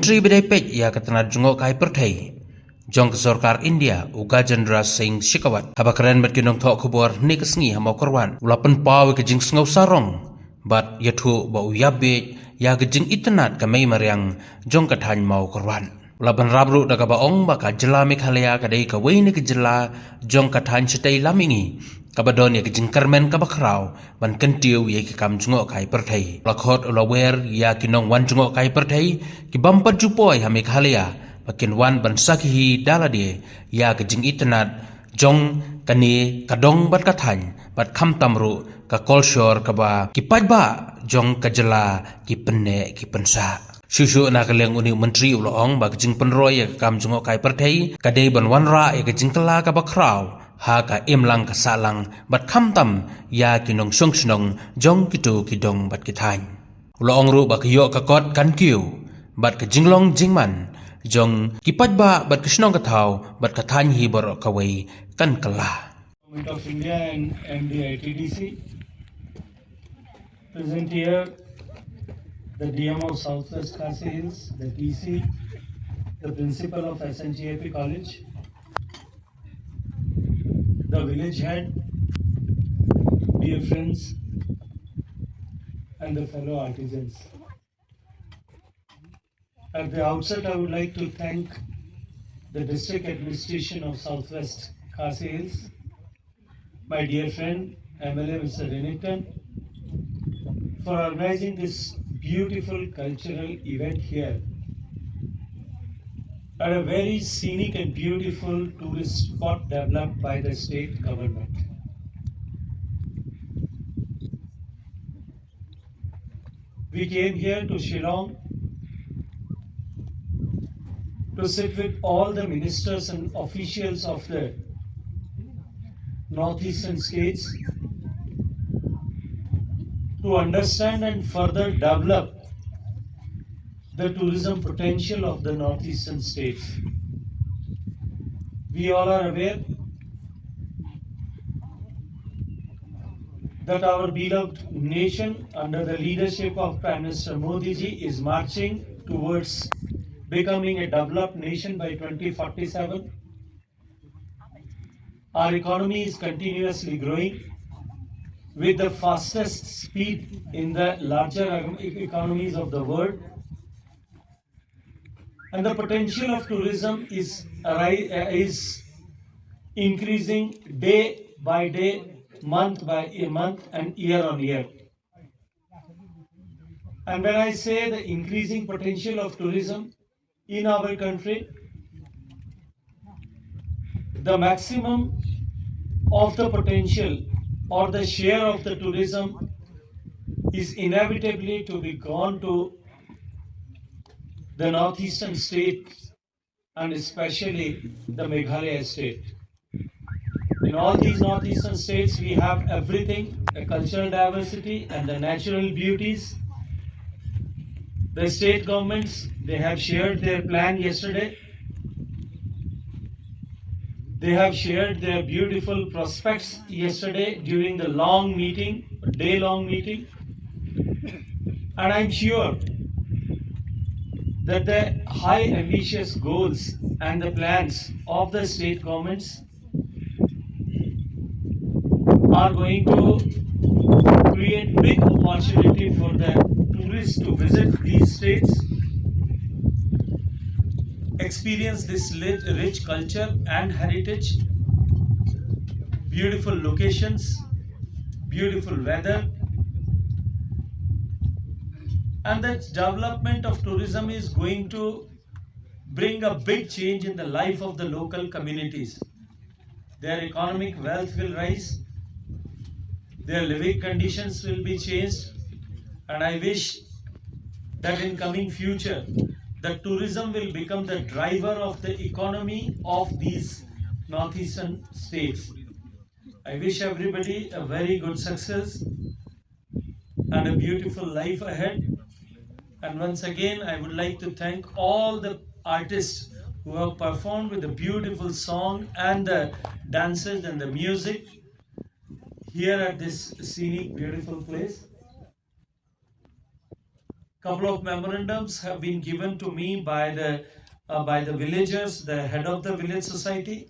Menteri Beij ïaki tanad jungok kai perthei jong Sarkar India Ugajendra Singh Shekhawat habakren met kinong thok khubor ni kasngi Mawkyrwat ulapan paw ke jing sngaw sarong bat yathu ba uyabe ya ke jing itnad ka mei mariang jong ka thaiñ Mawkyrwat ulapan rabru da ka baong ba ka jela Meghalaya ka dei ka wei ni ke jela jong ka thaiñ setei lamingi kabadon ya ke jing karmen ka bakraw ban kentiu ye ke kam jungok kai perthei lakhot ulawer ya kinong wan jungok kai perthei ki bampat jupoi ha Meghalaya bakin wan ban sakhi dalade ya ke jing itnad jong kani kadong bat ka thaiñ bat kham tamru ka kolshor ka ba ki pajba jong ka jela ki penne ki pensa shushu na ka leng uni menteri ulong ba jing penroy ya kam jungok kai perthei ka dei ban wan ra ya ke jing tala ka bakraw ha ka imlang ka salang bat kham tam ya kinong shong shnong jong kitu kidong bat ki thaiñ ulong ru ba kyo ka kot kan kiu bat ka jinglong jingman jong kipat ba bat kishnong kathaw bat kathañ hi bor kawai kan kala Government of India and MDITDC present here the DM of Southwest Khasi Hills, the TC, the principal of SNGAP College, the village head, dear friends, and the fellow artisans. At the outset, I would like to thank the District Administration of Southwest Khasi Hills, my dear friend MLA Mr. Renington, for organizing this beautiful cultural event here at a very scenic and beautiful tourist spot developed by the state government. We came here to Shillong to sit with all the ministers and officials of the northeastern states to understand and further develop the tourism potential of the northeastern states. We all are aware that our beloved nation under the leadership of Prime Minister Modi ji is marching towards becoming a developed nation by 2047. Our economy is continuously growing with the fastest speed in the larger economies of the world. And the potential of tourism is increasing day by day, month by month, and year on year. And when I say the increasing potential of tourism in our country, the maximum of the potential or the share of the tourism is inevitably to be gone to the northeastern states and especially the Meghalaya state. In all these northeastern states, we have everything, the cultural diversity and the natural beauties. The state governments, they have shared their plan yesterday. They have shared their beautiful prospects yesterday during the long meeting, day-long meeting. And I'm sure that the high ambitious goals and the plans of the state governments are going to create big opportunity for the tourists to visit these states, experience this rich culture and heritage, beautiful locations, beautiful weather, and the development of tourism is going to bring a big change in the life of the local communities. Their economic wealth will rise, their living conditions will be changed, and I wish that in coming future, the tourism will become the driver of the economy of these northeastern states. I wish everybody a very good success and a beautiful life ahead. And once again, I would like to thank all the artists who have performed with the beautiful song and the dances and the music here at this scenic, beautiful place. Couple of memorandums have been given to me by the villagers, the head of the village society,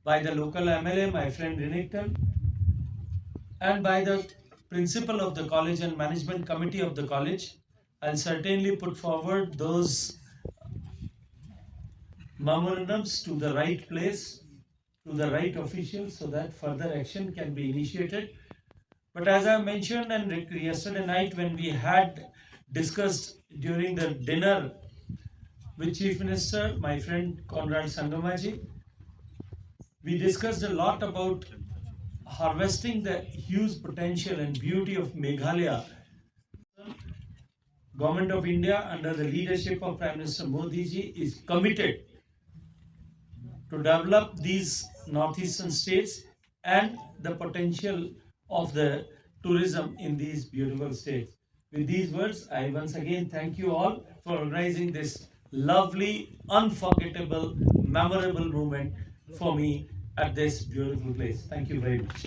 by the local MLA, my friend Renekton, and by the principal of the college and management committee of the college. I'll certainly put forward those memorandums to the right place, to the right officials, so that further action can be initiated. But as I mentioned, and yesterday night when we had discussed during the dinner with Chief Minister, my friend Conrad Sangamaji, we discussed a lot about harvesting the huge potential and beauty of Meghalaya. Government of India, under the leadership of Prime Minister Modi ji, is committed to develop these northeastern states and the potential of the tourism in these beautiful states. With these words, I once again thank you all for organizing this lovely, unforgettable, memorable moment for me at this beautiful place. Thank you very much.